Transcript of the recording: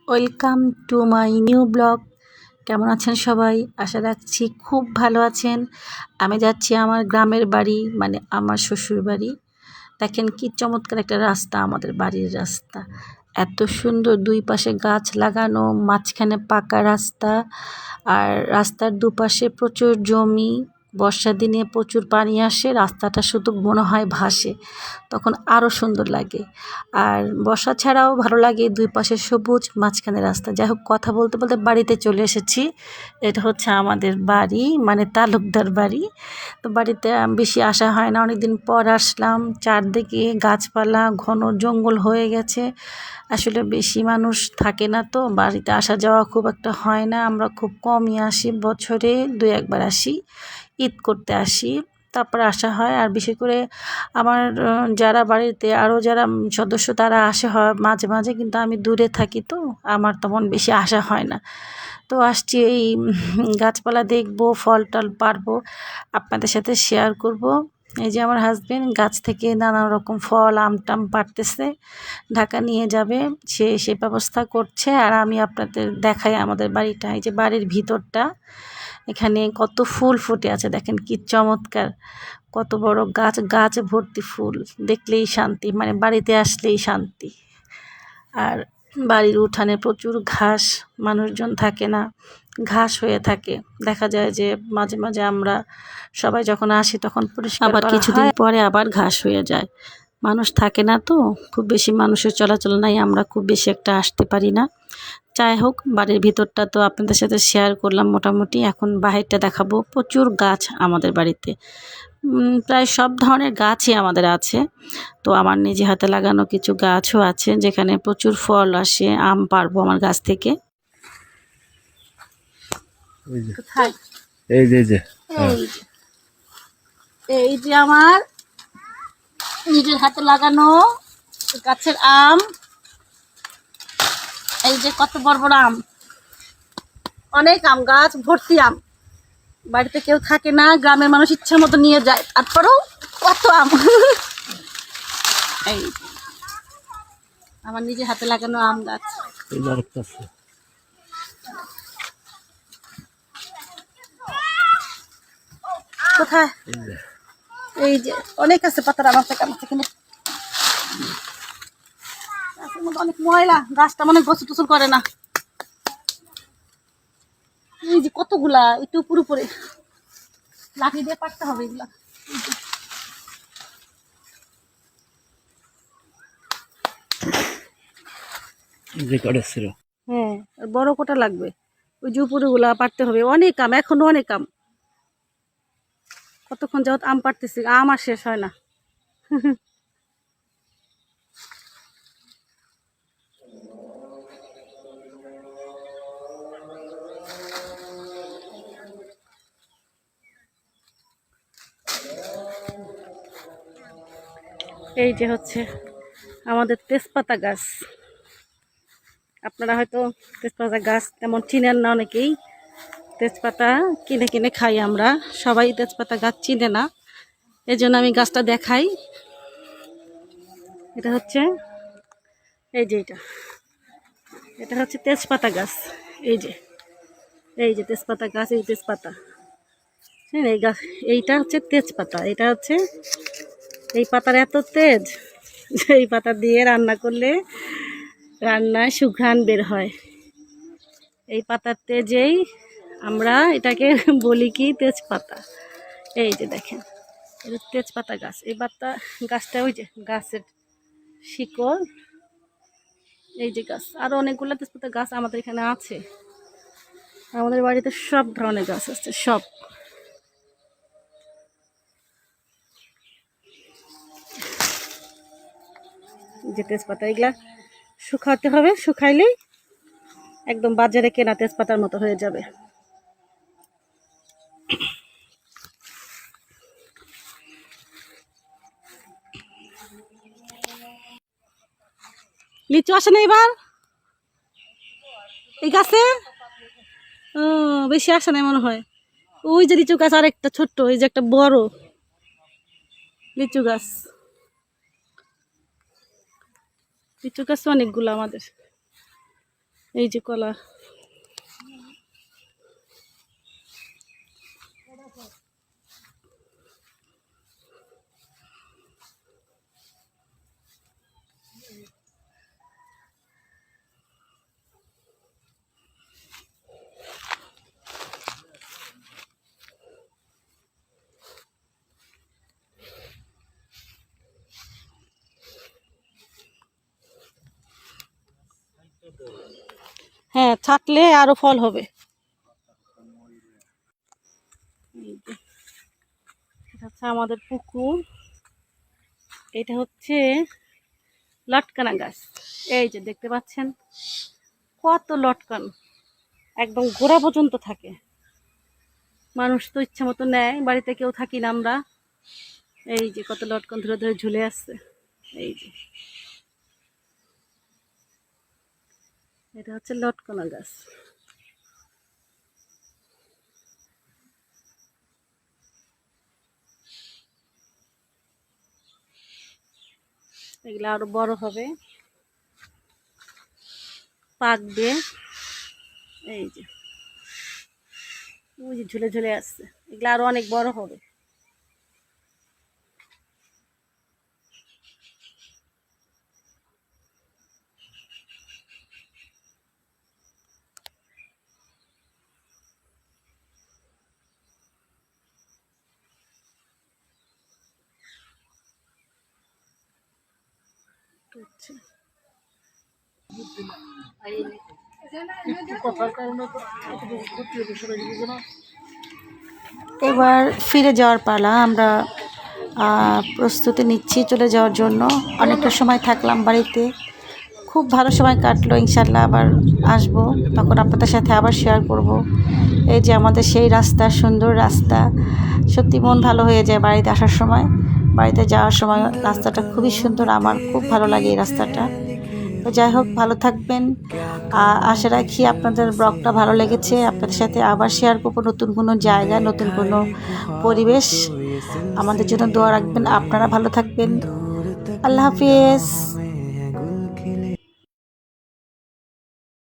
Welcome to my new blog. কেমন আছেন সবাই? আশা রাখছি খুব ভালো আছেন। আমি যাচ্ছি আমার গ্রামের বাড়ি, মানে আমার শ্বশুর বাড়ি। দেখেন কি চমৎকার একটা রাস্তা, আমাদের বাড়ির রাস্তা। এত সুন্দর, দুই পাশে গাছ লাগানো, মাঝখানে পাকা রাস্তা, আর রাস্তার দুপাশে প্রচুর জমি। বর্ষার দিনে প্রচুর পানি আসে, রাস্তাটা শুধু মনে হয় ভাসে, তখন আরও সুন্দর লাগে। আর বর্ষা ছাড়াও ভালো লাগে, দুই পাশে সবুজ, মাঝখানে রাস্তা। যাই হোক, কথা বলতে বলতে বাড়িতে চলে এসেছি। এটা হচ্ছে আমাদের বাড়ি, মানে তালুকদার বাড়ি। তো বাড়িতে বেশি আসা হয় না, অনেকদিন পর আসলাম। চারদিকে গাছপালা, ঘন জঙ্গল হয়ে গেছে। আসলে বেশি মানুষ থাকে না, তো বাড়িতে আসা যাওয়া খুব একটা হয় না। আমরা খুব কমই আসি, বছরে 2-1বার আসি, ঈদ করতে আসি, তারপরে আসা হয়। আর বিশেষ করে আমার যারা বাড়িতে আরও যারা সদস্য, তারা আসা হয় মাঝে মাঝে, কিন্তু আমি দূরে থাকি, তো আমার তেমন বেশি আসা হয় না। তো আসছি, এই গাছপালা দেখবো, ফল টল পারবো, আপনাদের সাথে শেয়ার করব। এই যে আমার হাজবেন্ড গাছ থেকে নানা রকম ফল, আম টাম পাড়তেছে, ঢাকা নিয়ে যাবে, সে ব্যবস্থা করছে। আর আমি আপনাদের দেখাই আমাদের বাড়িটা। এই যে বাড়ির ভিতরটা, এখানে কত ফুল ফুটে আছে, দেখেন কি চমৎকার। কত বড় গাছ, গাছ ভর্তি ফুল, দেখলেই শান্তি, মানে বাড়িতে আসলেই শান্তি। আর বাড়ির উঠানে প্রচুর ঘাস, মানুষজন থাকে না, ঘাস হয়ে থাকে। দেখা যায় যে মাঝে মাঝে আমরা সবাই যখন আসি তখন পরিষ্কার করা হয়, আবার কিছুদিন পরে আবার ঘাস হয়ে যায়। মানুষ থাকে না, তো খুব বেশি মানুষের চলাচল নাই, আমরা খুব বেশি একটা আসতে পারি না। যাই হোক, বাড়ির ভিতরটা তো আপনাদের সাথে শেয়ার করলাম মোটামুটি। এখন বাহিরটা দেখাবো। প্রচুর গাছ আমাদের বাড়িতে, প্রায় সব ধরনের গাছই আমাদের আছে। তো আমার নিজে হাতে লাগানো কিছু গাছও আছে, যেখানে প্রচুর ফল আসে। আম পারবো আমার গাছ থেকে। এই যে আমার নিজের হাতে লাগানো গাছের আম। এই যে কত বড় বড় আম, অনেক আম, গাছ ভর্তি আম। বাড়িতে কেউ থাকে না, গ্রামের মানুষ ইচ্ছা মতো নিয়ে যায়, তারপরেও কত আম। এই আমার নিজের হাতে লাগানো আম গাছ। কোথায়? এই যে অনেক আছে পাতার আম আছে, এখানে গাছের মধ্যে অনেক ময়লা, গাছটা মনে গোসল টোসল করে না। এই যে কতগুলা, একটু উপরে লাঠি দিয়ে পারতে হবে এগুলা। হ্যাঁ, বড় কোটা লাগবে। ওই যে উপরে গুলা পারতে হবে, অনেক আম, এখনো অনেক আম। কতক্ষণ যাবত আম পারতেছি, আম আর শেষ হয় না। এই যে হচ্ছে আমাদের তেজপাতা গাছ। আপনারা হয়তো তেজপাতা গাছ তেমন চিনেন না অনেকেই। তেজপাতা কিনে কিনে খাই আমরা, সবাই তেজপাতা গাছ চিনে না, এই জন্য আমি গাছটা দেখাই। এটা হচ্ছে, এই যে এটা হচ্ছে তেজপাতা গাছ। এই যে তেজপাতা গাছ, এই তেজপাতা, হ্যাঁ, এই গাছ, এইটা হচ্ছে তেজপাতা। এটা হচ্ছে, এই পাতার এত তেজ যে এই পাতা দিয়ে রান্না করলে রান্নায় সুঘ্রাণ বের হয়। এই পাতার তেজেই আমরা এটাকে বলি কি তেজপাতা। এই যে দেখেন, এটা তেজপাতা গাছ। এই পাতা গাছটা, ওই যে গাছের শিকড়, এই যে গাছ। আরো অনেকগুলো তেজপাতা গাছ আমাদের এখানে আছে। আমাদের বাড়িতে সব ধরনের গাছ আছে, সব। যে তেজপাতা, এগুলা শুকাতে হবে, শুকাইলেই একদম বাজারে কেনা তেজপাতার মতো হয়ে যাবে। লিচু আসে না এবার এই গাছে? ও, বেশি আসে না মনে হয়। ওই যে লিচু গাছ, আর একটা ছোট্ট, ওই যে একটা বড় লিচু গাছ। লিচু গাছ অনেকগুলো আমাদের। এই যে কলা। হ্যাঁ, থাকলে আরো ফল হবে। এই যে, এটা হচ্ছে আমাদের পুকুর। এটা হচ্ছে লটকানা গাছ। এই যে দেখতে পাচ্ছেন কত লটকান, একদম গোড়া পর্যন্ত থাকে। মানুষ তো ইচ্ছা মতো নেয়, বাড়িতে কেউ থাকি না আমরা। এই যে কত লটকন ধরে ধরে ঝুলে আসছে। এই যে এটা হচ্ছে লটকনা গাছ। এগুলো আরো বড় হবে, পাকবে। এই যে ওই যে ঝুলে ঝুলে আসছে, এগুলো আরো অনেক বড় হবে। এবার ফিরে যাওয়ার পালা। আমরা প্রস্তুতি নিচ্ছি চলে যাওয়ার জন্য। অনেকটা সময় থাকলাম বাড়িতে, খুব ভালো সময় কাটলো। ইনশাল্লাহ আবার আসবো, তখন আপনাদের সাথে আবার শেয়ার করব। এই যে আমাদের সেই রাস্তা, সুন্দর রাস্তা। সত্যি মন ভালো হয়ে যায় বাড়িতে আসার সময়। বাড়িতে যাওয়ার সময় রাস্তাটা খুবই সুন্দর, আমার খুব ভালো লাগে এই রাস্তাটা। তো যাই হোক, ভালো থাকবেন। আশা রাখি আপনাদের ব্লগটা ভালো লেগেছে। আপনাদের সাথে আবার শেয়ার করবো নতুন কোনো জায়গা, নতুন কোনো পরিবেশ। আমাদের জন্য দোয়া রাখবেন। আপনারা ভালো থাকবেন। আল্লাহ হাফিজ।